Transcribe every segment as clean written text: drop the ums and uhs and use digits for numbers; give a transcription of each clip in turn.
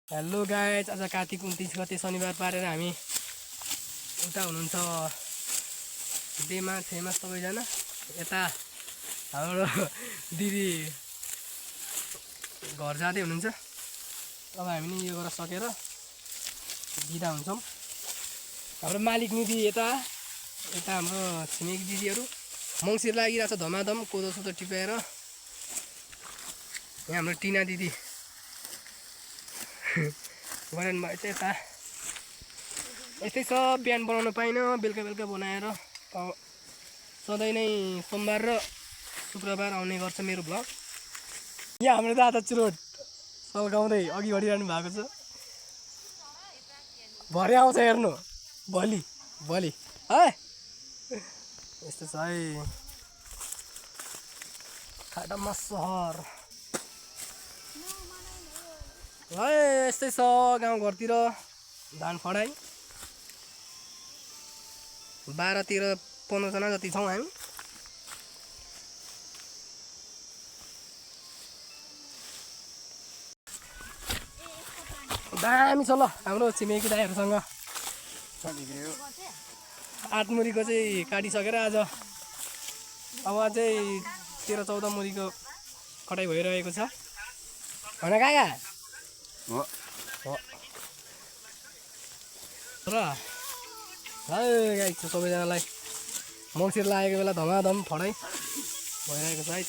Hello guys, आज कार्तिक 29 गते शनिबार पारेर हामी उता हुनुहुन्छ डेमा छेमा सबैजना। यता हाम्रो दिदी घर जाँदै हुनुहुन्छ। अब हामी नि यो गरेर सकेर बिदा हुन्छौँ। हाम्रो मालिक निधि यता हाम्रो छिमेकी दिदीहरू मङ्सिर लागिरहेछ धमाधम कोदो सोदो टिपेर। यहाँ हाम्रो टिना दिदी गरेनमा चाहिँ यता यस्तै छ। बिहान बनाउन पाइनँ, बेलुका बेलुका बनाएर सधैँ नै सोमबार र शुक्रबार आउने गर्छ मेरो भ्लग। यहाँ हाम्रो दादा चुरोट सल्काउँदै अघि बढिरहनु भएको छ। भरे आउँछ हेर्नु, भोलि भोलि है। यस्तो छ है खाडमा सहर है। यस्तै छ गाउँघरतिर धान फडाइ 12-15 जना जति छौँ हामी। दामी छ ल हाम्रो छिमेकी दाइहरूसँग। आठमुरीको चाहिँ काटिसकेर आज अब चाहिँ 13-14 मुरीको कटाइ भइरहेको छ। होइन काका र गाई छ सबैजनालाई मङ्सिर लागेको बेला धमाधम फडाइ भइरहेको छ है।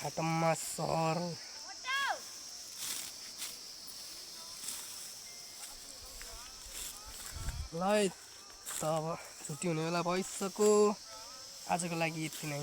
खाटममा सहर ल है। त अब छुट्टी हुने बेला भइसक्यो। आजको लागि यति नै।